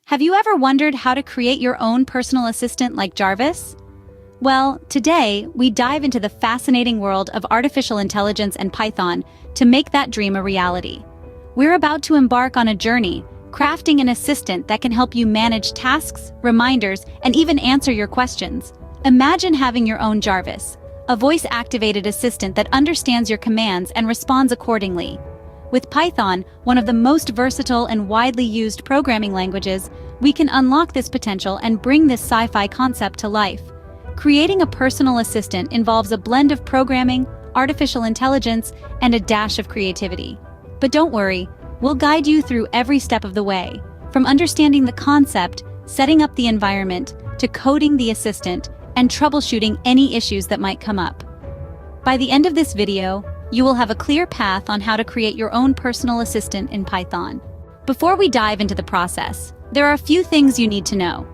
Have you ever wondered how to create your own personal assistant like Jarvis? Well, today we dive into the fascinating world of artificial intelligence and Python to make that dream a reality. We're about to embark on a journey, crafting an assistant that can help you manage tasks, reminders, and even answer your questions. Imagine having your own Jarvis, a voice-activated assistant that understands your commands and responds accordingly. With Python, one of the most versatile and widely used programming languages, we can unlock this potential and bring this sci-fi concept to life. Creating a personal assistant involves a blend of programming, artificial intelligence, and a dash of creativity. But don't worry, we'll guide you through every step of the way, from understanding the concept, setting up the environment, to coding the assistant, and troubleshooting any issues that might come up. By the end of this video, you will have a clear path on how to create your own personal assistant in Python. Before we dive into the process, there are a few things you need to know.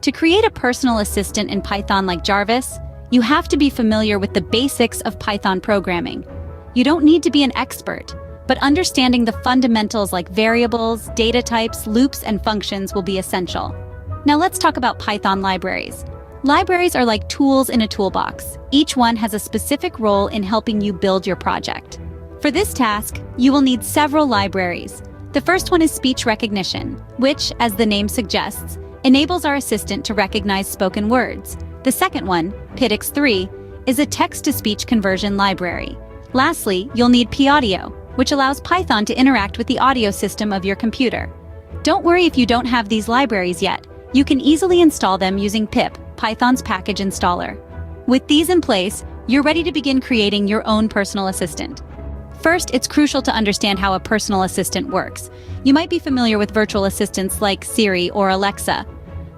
To create a personal assistant in Python like Jarvis, you have to be familiar with the basics of Python programming. You don't need to be an expert, but understanding the fundamentals like variables, data types, loops, and functions will be essential. Now let's talk about Python libraries. Libraries are like tools in a toolbox. Each one has a specific role in helping you build your project. For this task, you will need several libraries. The first one is speech recognition, which, as the name suggests, enables our assistant to recognize spoken words. The second one, PyTX3, is a text-to-speech conversion library. Lastly, you'll need paudio, which allows Python to interact with the audio system of your computer. Don't worry if you don't have these libraries yet. You can easily install them using pip, Python's package installer. With these in place, you're ready to begin creating your own personal assistant. First, it's crucial to understand how a personal assistant works. You might be familiar with virtual assistants like Siri or Alexa.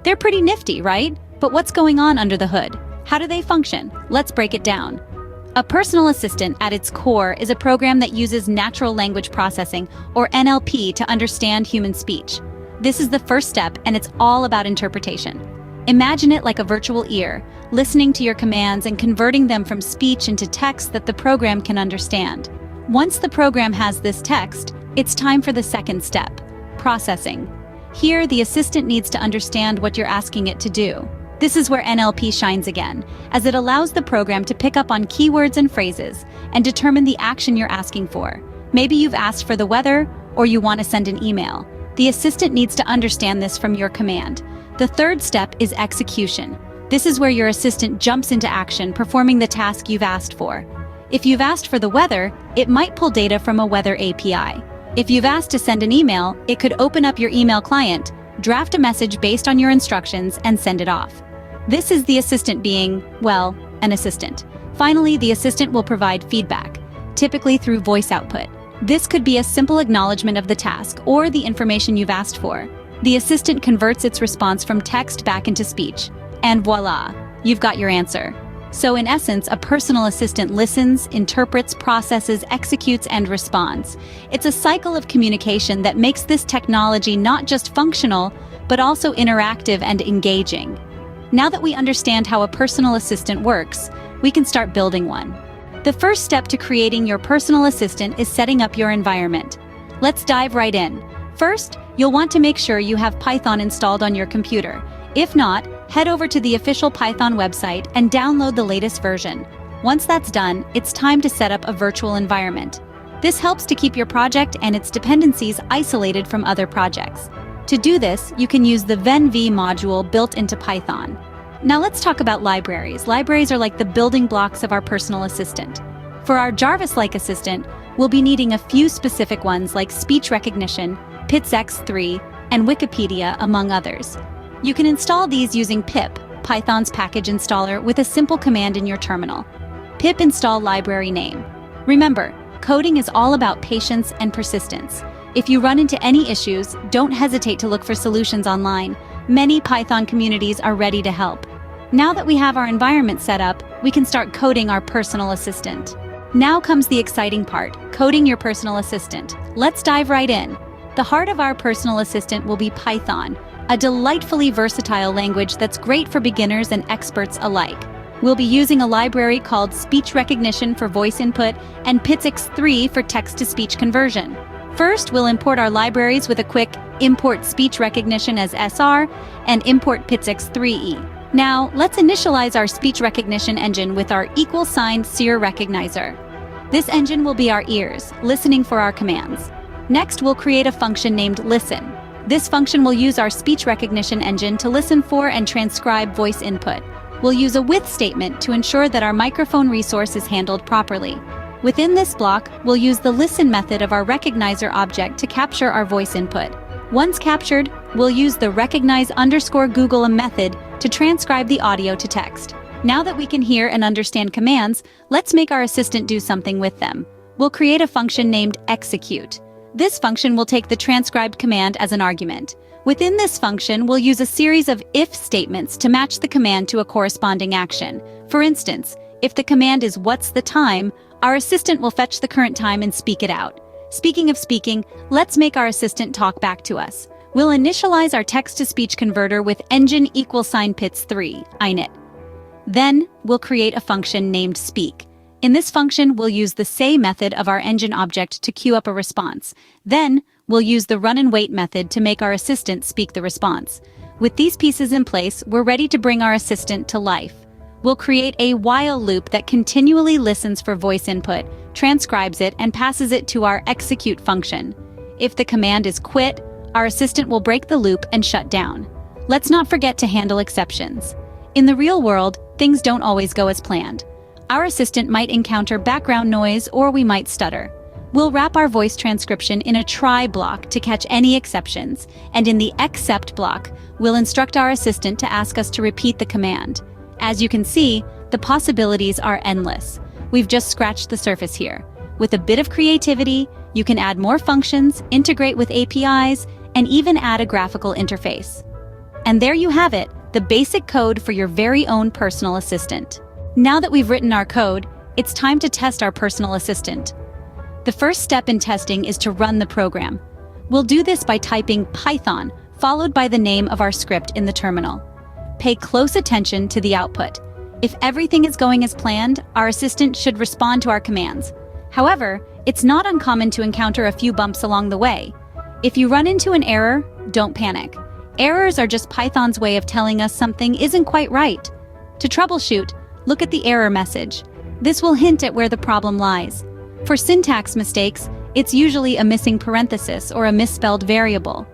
They're pretty nifty, right? But what's going on under the hood? How do they function? Let's break it down. A personal assistant, at its core, is a program that uses natural language processing, or NLP, to understand human speech. This is the first step, and it's all about interpretation. Imagine it like a virtual ear, listening to your commands and converting them from speech into text that the program can understand. Once the program has this text, it's time for the second step, processing. Here, the assistant needs to understand what you're asking it to do. This is where NLP shines again, as it allows the program to pick up on keywords and phrases and determine the action you're asking for. Maybe you've asked for the weather, or you want to send an email. The assistant needs to understand this from your command. The third step is execution. This is where your assistant jumps into action, performing the task you've asked for. If you've asked for the weather, it might pull data from a weather API. If you've asked to send an email, it could open up your email client, draft a message based on your instructions, and send it off. This is the assistant being, well, an assistant. Finally, the assistant will provide feedback, typically through voice output. This could be a simple acknowledgement of the task or the information you've asked for. The assistant converts its response from text back into speech, and voila, you've got your answer. So in essence, a personal assistant listens, interprets, processes, executes, and responds. It's a cycle of communication that makes this technology not just functional, but also interactive and engaging. Now that we understand how a personal assistant works, we can start building one. The first step to creating your personal assistant is setting up your environment. Let's dive right in. First, you'll want to make sure you have Python installed on your computer. If not, head over to the official Python website and download the latest version. Once that's done, it's time to set up a virtual environment. This helps to keep your project and its dependencies isolated from other projects. To do this, you can use the venv module built into Python. Now let's talk about libraries. Libraries are like the building blocks of our personal assistant. For our Jarvis-like assistant, we'll be needing a few specific ones like speech recognition, PyTX3, and Wikipedia, among others. You can install these using pip, Python's package installer, with a simple command in your terminal. Pip install library name. Remember, coding is all about patience and persistence. If you run into any issues, don't hesitate to look for solutions online. Many Python communities are ready to help. Now that we have our environment set up, we can start coding our personal assistant. Now comes the exciting part, coding your personal assistant. Let's dive right in. The heart of our personal assistant will be Python, a delightfully versatile language that's great for beginners and experts alike. We'll be using a library called speech recognition for voice input and PyTX3 for text-to-speech conversion. First, we'll import our libraries with a quick import speech recognition as SR and import PITX3E. Now, let's initialize our speech recognition engine with our =seer recognizer. This engine will be our ears, listening for our commands. Next, we'll create a function named listen. This function will use our speech recognition engine to listen for and transcribe voice input. We'll use a with statement to ensure that our microphone resource is handled properly. Within this block, we'll use the listen method of our recognizer object to capture our voice input. Once captured, we'll use the recognize_Google method to transcribe the audio to text. Now that we can hear and understand commands, let's make our assistant do something with them. We'll create a function named execute. This function will take the transcribed command as an argument. Within this function, we'll use a series of if statements to match the command to a corresponding action. For instance, if the command is "what's the time?", our assistant will fetch the current time and speak it out. Speaking of speaking, let's make our assistant talk back to us. We'll initialize our text-to-speech converter with engine =PITS3, init. Then, we'll create a function named speak. In this function, we'll use the say method of our engine object to queue up a response. Then, we'll use the run and wait method to make our assistant speak the response. With these pieces in place, we're ready to bring our assistant to life. We'll create a while loop that continually listens for voice input, transcribes it, and passes it to our execute function. If the command is quit, our assistant will break the loop and shut down. Let's not forget to handle exceptions. In the real world, things don't always go as planned. Our assistant might encounter background noise or we might stutter. We'll wrap our voice transcription in a try block to catch any exceptions, and in the except block, we'll instruct our assistant to ask us to repeat the command. As you can see, the possibilities are endless. We've just scratched the surface here. With a bit of creativity, you can add more functions, integrate with APIs, and even add a graphical interface. And there you have it, the basic code for your very own personal assistant. Now that we've written our code, it's time to test our personal assistant. The first step in testing is to run the program. We'll do this by typing Python, followed by the name of our script in the terminal. Pay close attention to the output. If everything is going as planned, our assistant should respond to our commands. However, it's not uncommon to encounter a few bumps along the way. If you run into an error, don't panic. Errors are just Python's way of telling us something isn't quite right. To troubleshoot, look at the error message. This will hint at where the problem lies. For syntax mistakes, it's usually a missing parenthesis or a misspelled variable.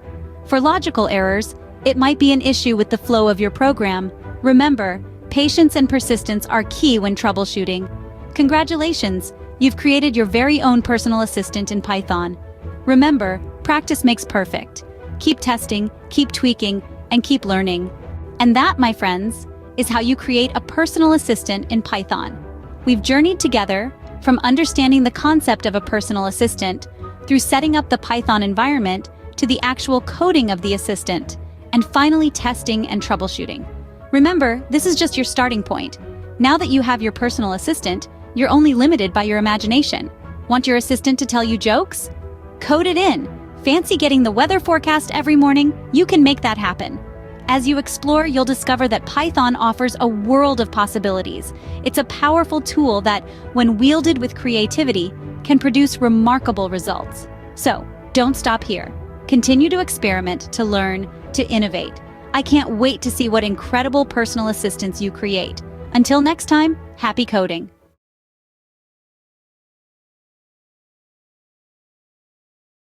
For logical errors, it might be an issue with the flow of your program. Remember, patience and persistence are key when troubleshooting. Congratulations, you've created your very own personal assistant in Python. Remember, practice makes perfect. Keep testing, keep tweaking, and keep learning. And that, my friends, is how you create a personal assistant in Python. We've journeyed together from understanding the concept of a personal assistant through setting up the Python environment to the actual coding of the assistant, and finally testing and troubleshooting. Remember, this is just your starting point. Now that you have your personal assistant, you're only limited by your imagination. Want your assistant to tell you jokes? Code it in. Fancy getting the weather forecast every morning? You can make that happen. As you explore, you'll discover that Python offers a world of possibilities. It's a powerful tool that, when wielded with creativity, can produce remarkable results. So, don't stop here. Continue to experiment, to learn, to innovate. I can't wait to see what incredible personal assistants you create. Until next time, happy coding.